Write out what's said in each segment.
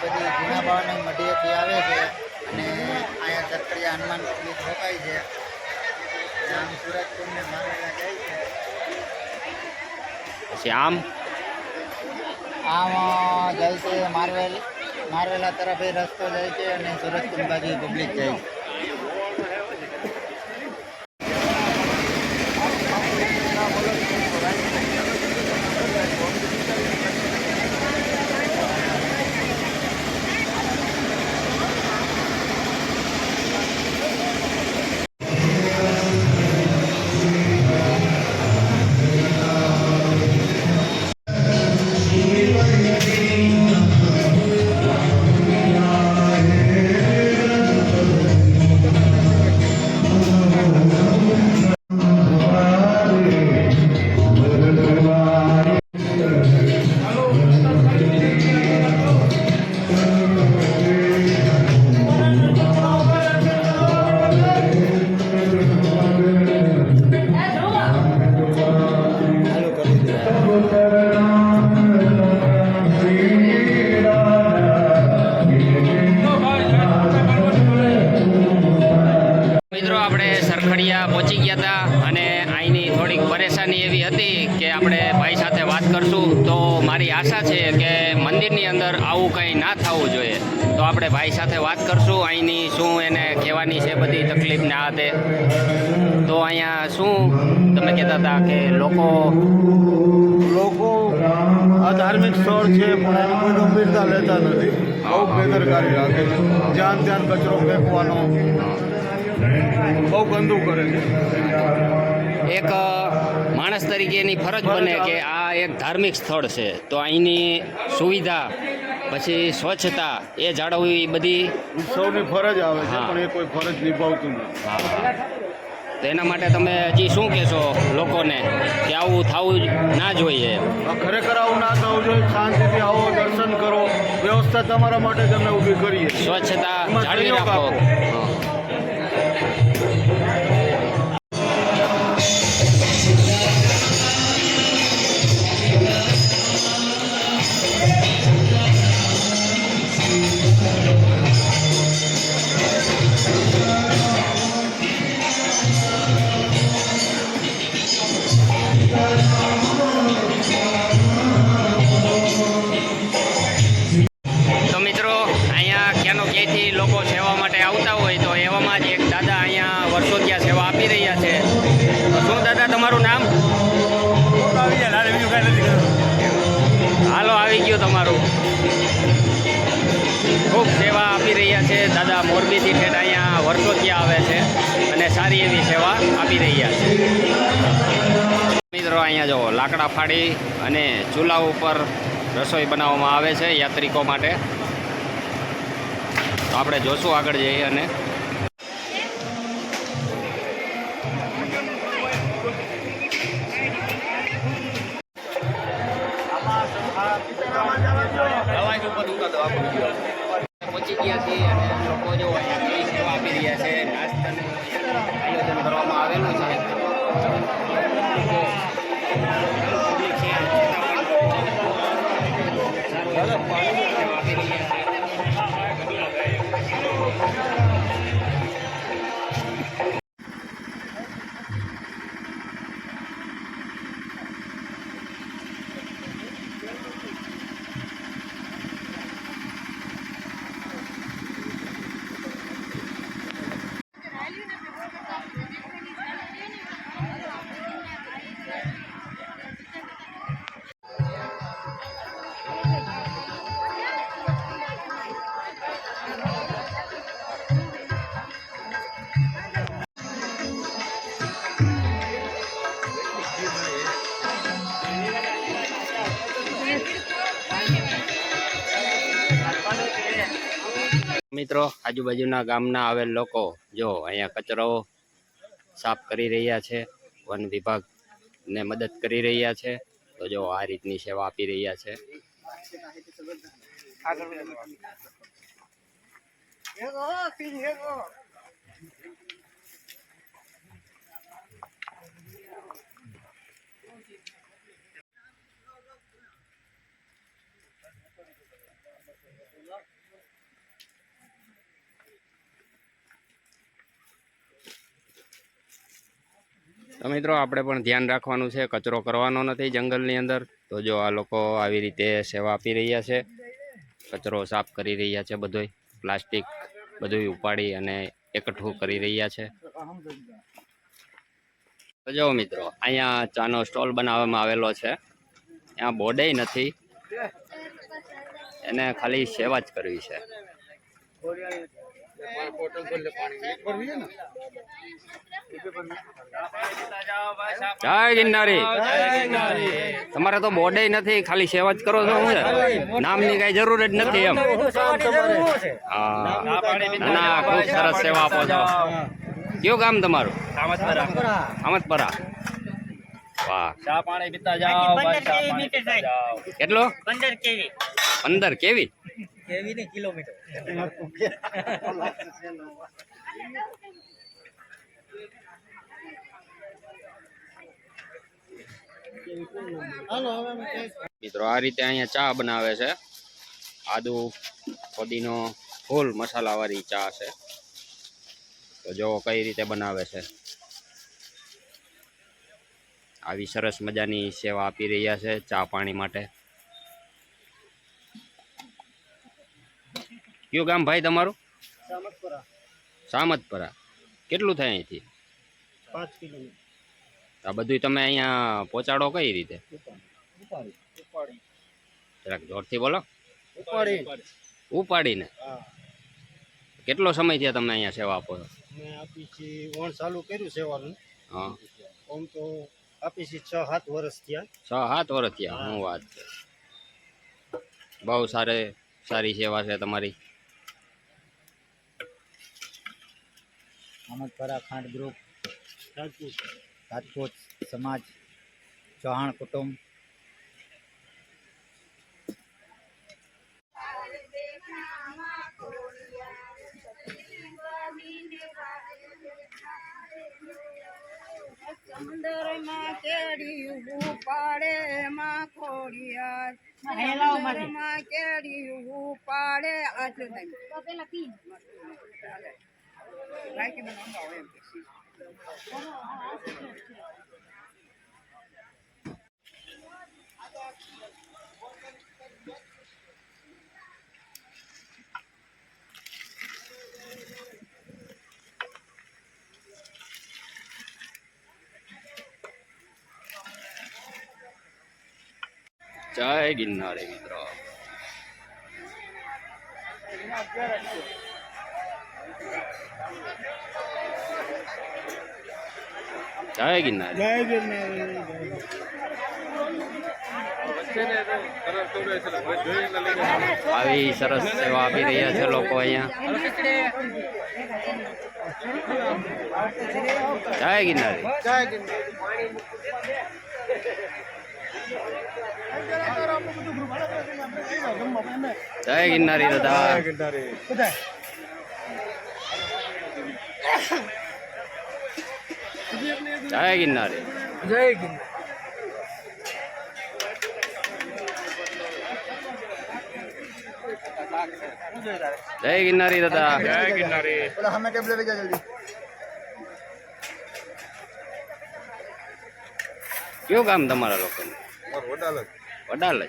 બધી જૂના ભાવની મઢીએથી આવે છે અને અહીંયા ચરખડિયા હનુમાન મંદિર રોકાય છે. આમ સુરજકુંડને મારવેલા જાય છે. પછી આમ જાય છે મારવેલા તરફ એ રસ્તો જાય છે અને સુરજકુંડ બાજુ પબ્લિક જાય છે. સરખડિયા પહોંચી ગયા હતા અને અહીંની થોડીક પરેશાની એવી હતી કે આપણે ભાઈ સાથે વાત કરશું. તો મારી આશા છે કે મંદિરની અંદર આવું કંઈ ના થવું જોઈએ. તો આપણે ભાઈ સાથે વાત કરશું અહીંની શું એને કહેવાની છે બધી તકલીફને આ તે. તો અહીંયા શું તમે કહેતા હતા કે લોકો આ ધાર્મિક સ્થળ છે પણ એની કોઈ ગંભીરતા લેતા નથી. બહુ બેદરકારી રાખે છે. જ્યાં ત્યાં કચરો ફેંકવાનો બહુ ગંદુ કરે છે. એક માણસ તરીકેની ફરજ બને કે આ એક ધાર્મિક સ્થળ છે તો અહીંની સુવિધા પછી સ્વચ્છતા એ જાળવવી બધી સૌની ફરજ આવે છે હા. પણ એ કોઈ ફરજ નિભાવતું નથી. તો એના માટે તમે હજી શું કહેશો લોકોને કે આવું થવું ના જોઈએ? ખરેખર આવું ના થવું જોઈએ. શાંતિથી આવો, દર્શન કરો, વ્યવસ્થા તમારા માટે જ અમે ઊભી કરીએ. સ્વચ્છતા એમાં જાળવી સહયોગ રાખો. આપો. તો મિત્રો અહીંયા ક્યાંનો ક્યાંયથી લોકો સેવા માટે આવતા હોય તો એવામાં જ એક દાદા અહીંયા વર્ષોથી આ સેવા આપી રહ્યા છે. શું દાદા તમારું નામ? હાલો આવી ગયું તમારું. ખૂબ સેવા આપી રહ્યા છે દાદા. મોરબીથી ઠેઠ અહીંયા વર્ષોથી આવે છે અને સારી એવી સેવા આપી રહ્યા છે. મિત્રો અહીંયા જો લાકડા ફાડી અને ચૂલા ઉપર રસોઈ બનાવવામાં આવે છે યાત્રિકો માટે. તો આપણે જોશું આગળ જઈએ અને પહોંચી ગયા છીએ અને લોકો જો અહીંયા સેવા આપી રહ્યા છે. નાસ્તાનું આયોજન કરવામાં આવેલું છે. મિત્રો આજુબાજુના ગામના આવેલ લોકો જો અહીંયા કચરો સાફ કરી રહ્યા છે, વન વિભાગને મદદ કરી રહ્યા છે. તો જો આ રીતની સેવા આપી રહ્યા છે. તો મિત્રો આપણે પણ ધ્યાન રાખવાનું છે, કચરો કરવાનો નથી જંગલની અંદર. તો જો આ લોકો આવી રીતે સેવા આપી રહ્યા છે, કચરો સાફ કરી રહ્યા છે, બધોય પ્લાસ્ટિક બધું ઉપાડી અને એકઠું કરી રહ્યા છે. તો જો મિત્રો અહીંયા ચાનો સ્ટોલ બનાવવામાં આવેલો છે. ત્યાં બોર્ડે નથી, એને ખાલી સેવા જ કરવી છે. જય ગિરનારી. તમારે તો બોર્ડે નથી, ખાલી સેવા જ કરો છો. શું છે, નામની કઈ જરૂર જ નથી એમ. હા ના, ખૂબ સરસ સેવા આપો છો. કયું ગામ તમારું? આમદપરા. વાહ. કેટલો? 15 કેવી? કિલોમીટર. મિત્રો આ રીતે અહીંયા ચા બનાવે છે. આદુ ફુદીનો ફૂલ મસાલાવાળી ચા છે. તો જો કઈ રીતે બનાવે છે. આવી સરસ મજાની સેવા આપી રહ્યા છે ચા પાણી માટે. કયું ગામ ભાઈ તમારું? સામતપરા. કેટલું થાય અહીંથી? 5 કિલોમીટર. આ બધું તમે અહીંયા પહોંચાડો કઈ રીતે? જરાક જોરથી બોલો. ઉપાડીને. કેટલો સમય થયા તમે અહીંયા સેવા આપો છો? મેં આપી છે વણ ચાલુ કર્યું સેવાનું. હા, આમ તો આપી છે 6-7 વર્ષ થયા. 6-7 વર્ષ થયા. શું વાત છે, બહુ સારી સેવા છે તમારી. આમદપરા ખાંડ ગ્રુપ, રાજકોટ સમાજ, ચૌહાણ કુટુંબ. સમુદ્રમાં કેડી ઉપાડે માં ખોડિયાર, સમુદ્રમાં કેડી ઉપાડે. જય ગિરનારી મિત્રો. જય ગિરનારી. જય ગિરનારી. આવી સરસ સેવા આપી રહ્યા છે લોકો અહીંયા. જય ગિરનારી. જય ગિરનારી દાદા. જય ગિરનારી. જય ગિરનારી. જય ગિરનારી દાદા. જય ગિરનારી. હમે ટેબલે લઈ જા જલ્દી. કયું ગામ તમારા લોકોનું? વડાલ.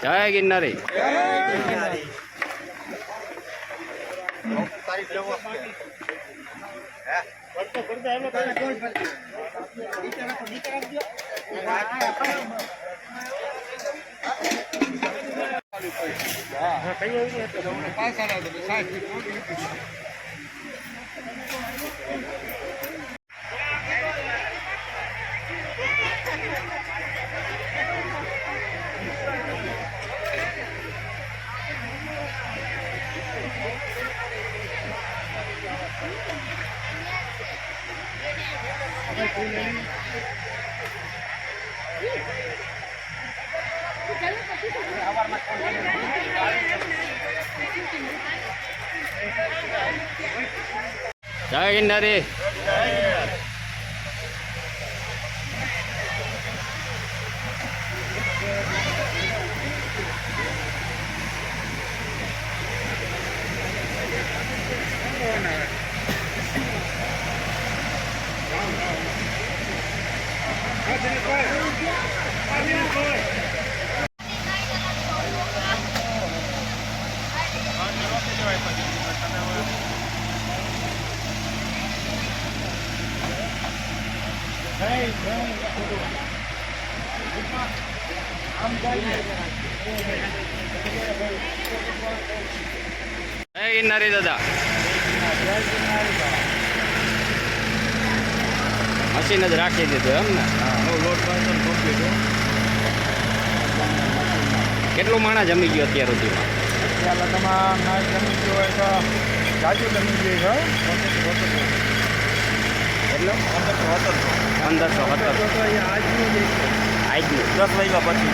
જય ગિરનારી. તારીખ લેવો. જય ગિરનારી. જય ગિરનારી દાદા. મશીન જ રાખી દીધું એમ ને? કેટલું માણસ જમી ગયો અત્યાર સુધીમાં? અત્યારે તમારા જમી ગયો હોય તો જાજુ જમી ગઈ એટલે 1517 આજનું 10 વાગ્યા પછી.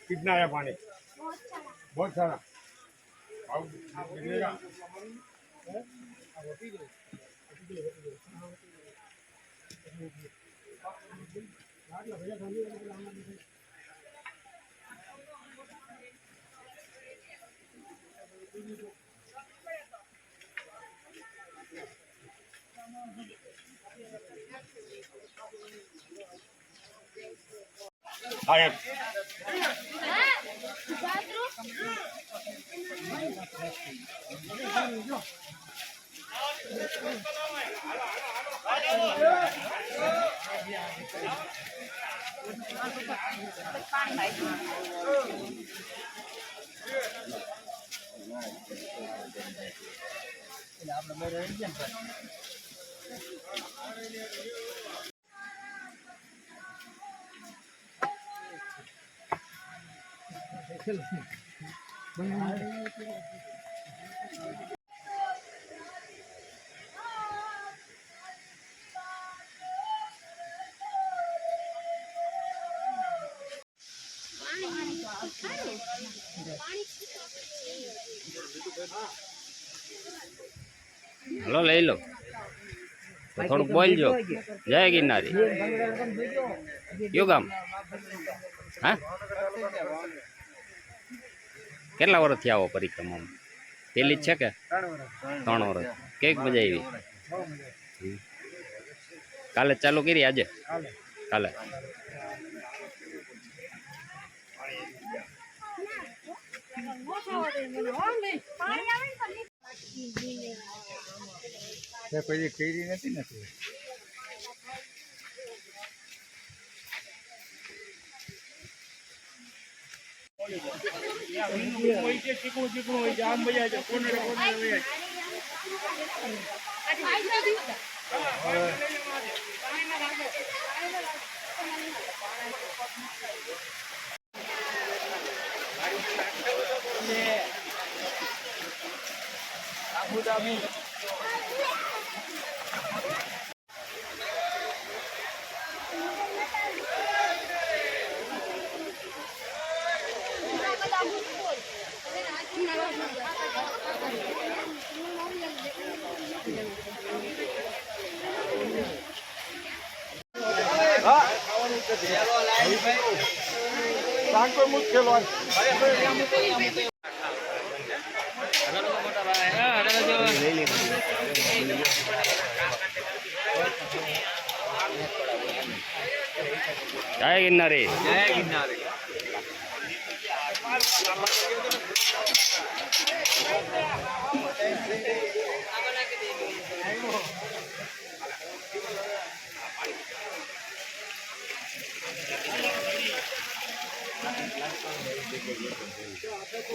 कितना है पानी? बहुत सारा। आया હલો લઈ લો તો થોડુંક બોલજો. જય ગિરનારી. કયું ગામ? હા, કેટલા વર્ષથી આવો પરિક્રમામાં? પેલી જ છે કે 3 વર્ષ? કેવી મજા આવી? કાલે ચાલુ કરી? આજે કાલે પહેલી કેરી નથી ને જય ગિરનારી.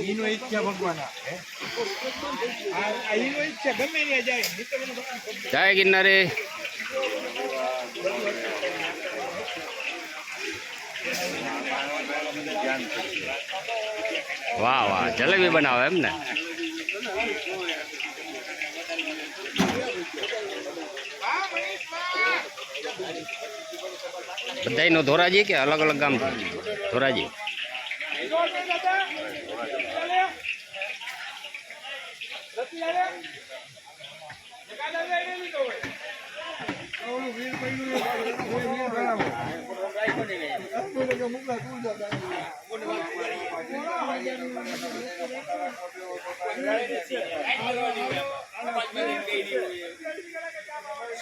એનો ઈચ્છા ભગવાન એનો ઈચ્છા ગમે ત્યાં જાય. જય ગિરનારી. વાહ વાહ, જલેબી બનાવે એમ ને. બધાયનો ધોરાજી કે અલગ અલગ ગામ? ધોરાજી.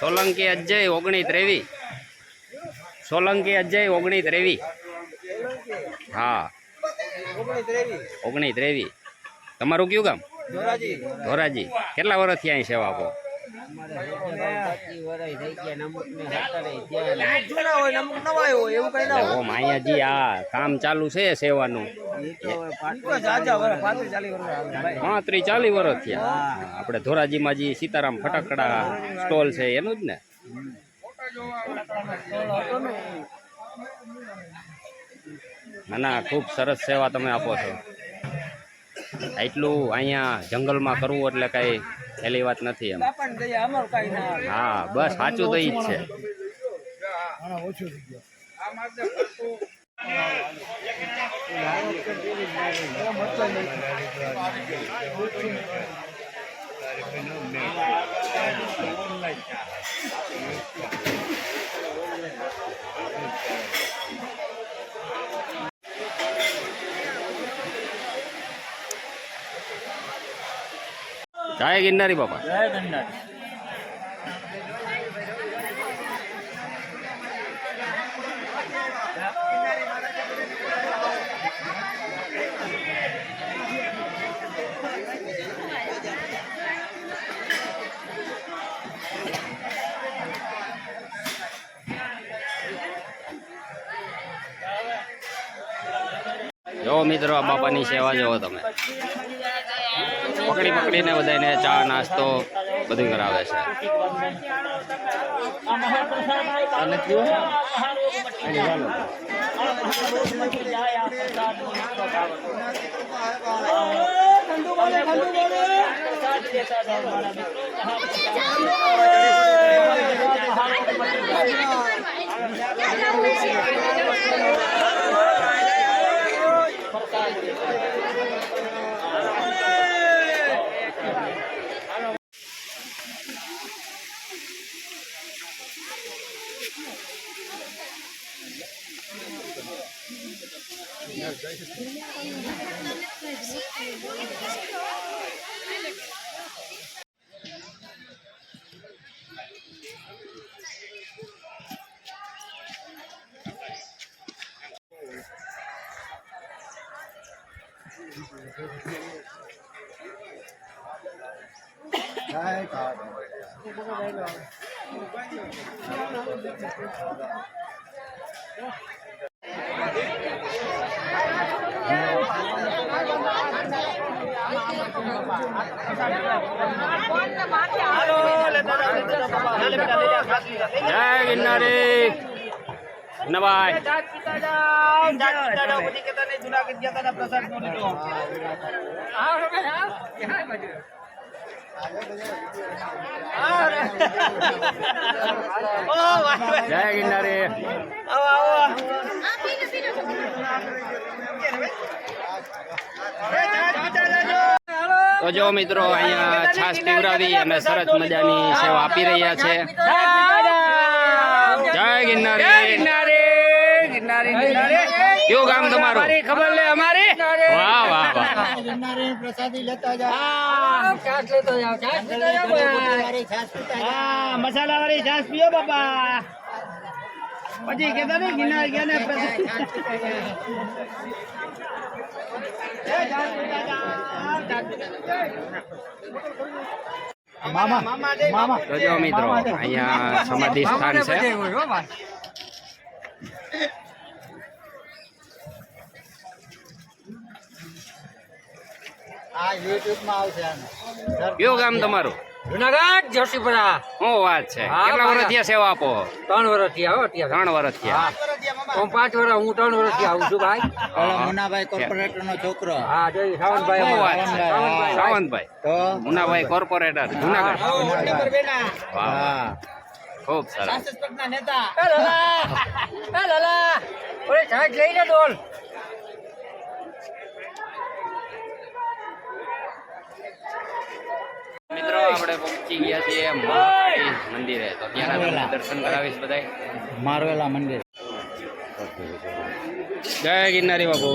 સોલંકી અજય 1923. સોલંકી અજય 1923. હા 1923. તમારું કયું ગામ? ધોરાજી. કેટલા વર્ષથી અહીં સેવા આપો? ઓમ અહીંયાજી આ કામ ચાલુ છે સેવાનું 35-40 વર્ષ થયા. આપણે ધોરાજીમાં જે સીતારામ ફટાકડા સ્ટોલ છે એનું જ ને? ના ના, ખૂબ સરસ સેવા તમે આપો છો. એટલું અહીંયા જંગલમાં કરવું એટલે કઈ પહેલી વાત નથી એમ. હા બસ સાચું તો ઈ જ છે. જય ગિરનારી બાપા. જય ગિરનારી. જો મિત્રો, આ બાપાની સેવા જોવો તમે. પકડી પકડીને બધાને ચા નાસ્તો બધું કરાવે છે. જય ગિરનારી. નવાય જય ગિરનારી. જો મિત્રો અહીંયા છાશ પીવડાવી અને સરસ મજાની સેવા આપી રહ્યા છે. જય ગિરનારી. કયું ગામ તમારું? ખબર લે અમારી. વાહ વાહ વાહ. ગિરનારી પ્રસાદી લેતા જાઓ. છાસ લેતો જાવ, છાસ લેતો જાવ. વાળી છાશ પીતા જાઓ. હા, મસાલા વાળી છાસ પીઓ બાપા. પછી કેતા ને ગિરનાર ગયા ને છાશ પીતા જાઓ. મામા મામા તો જો મિત્રો અહીંયા સમાધિ સ્થાન છે. આ YouTube માં આવશે આને. કયું ગામ તમારું? જુનાગઢ જોશીપુરા. શું વાત છે? હા, કેટલા બારા. વર્ષથી સેવા આપો? 3 વર્ષ થયા હો અત્યારે. 3 વર્ષ થયા. હું 5 વર્ષ, હું 3 વર્ષથી આવું છું ભાઈ. ઓલો મુનાભાઈ કોર્પોરેટર નો છોકરો. હા, જોઈ સાવંતભાઈ શું વાત અમારા. છે? સાવંતભાઈ. સાવંતભાઈ, તો મુનાભાઈ કોર્પોરેટર જુનાગઢ. વાહ, હા ખૂબ સરસ. એ લાલા, એ લાલા. ઓલે છાસ લઈ લે ડોલ. મિત્રો આપણે પહોંચી ગયા છીએ મહાકાળી મંદિરે. તો ત્યાં તમને દર્શન કરાવીશ બધાય. મારવેલા મંદિર. જય ગિરનારી બાપુ.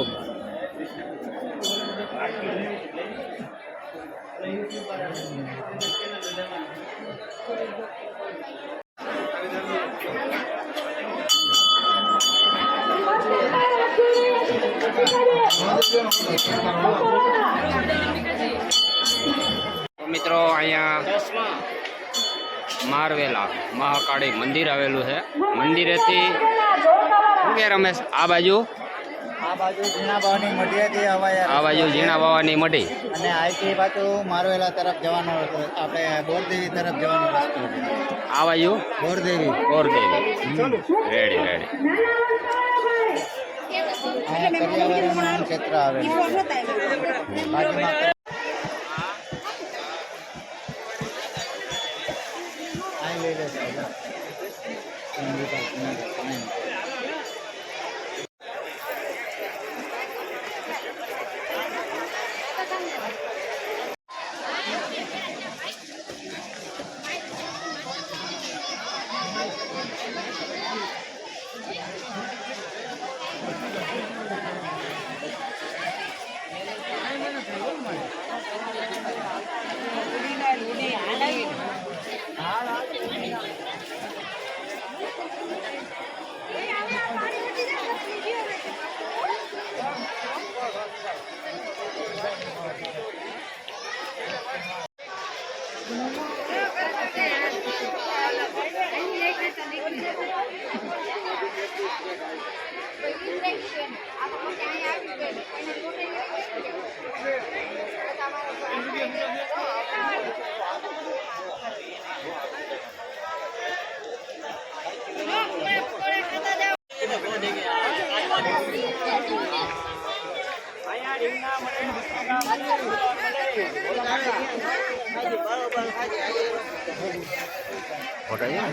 તો મિત્રો અહીંયા મારવેલા મહાકાળી મંદિર આવેલું છે. મંદિરેથી શું કે રમેશ, આ બાજુ આ બાજુ ઝીણા બાવાની મઢિયાથી અવાય આ બાજુ ઝીણા બાવાની મઢી અને આઈથી બાજુ મારવેલા તરફ જવાનો રસ્તો. આપણે બોરદેવી તરફ જવાનો રસ્તો છે. આ બાજુ બોરદેવી ગોરદેવી. Ready ready. અહીંયા પર્યાવરણ ક્ષેત્ર આવેલું છે. બાજુમાં અહીં લઈ લેશે.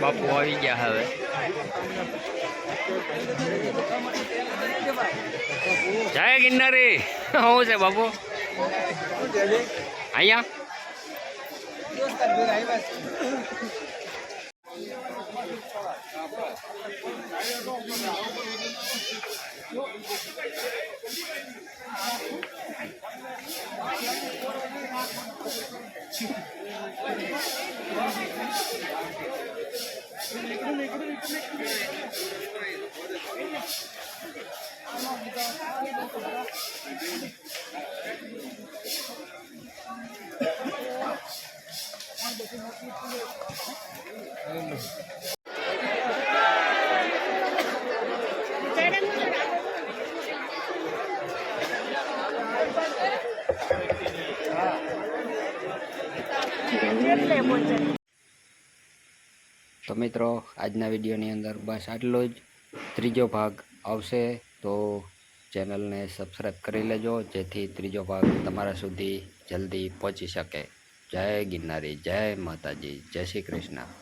બાપુ આવી ગયા હવે. જય ગિરનારી. શું છે બાપુ અહીંયા? તો મિત્રો આજના વિડીયોની અંદર બસ આટલો જ. ત્રીજો ભાગ આવશે તો ચેનલને સબસ્ક્રાઈબ કરી લેજો, જેથી ત્રીજો ભાગ તમારા સુધી જલ્દી પહોંચી શકે. જય ગિરનારી, જય માતાજી, જય શ્રી કૃષ્ણ.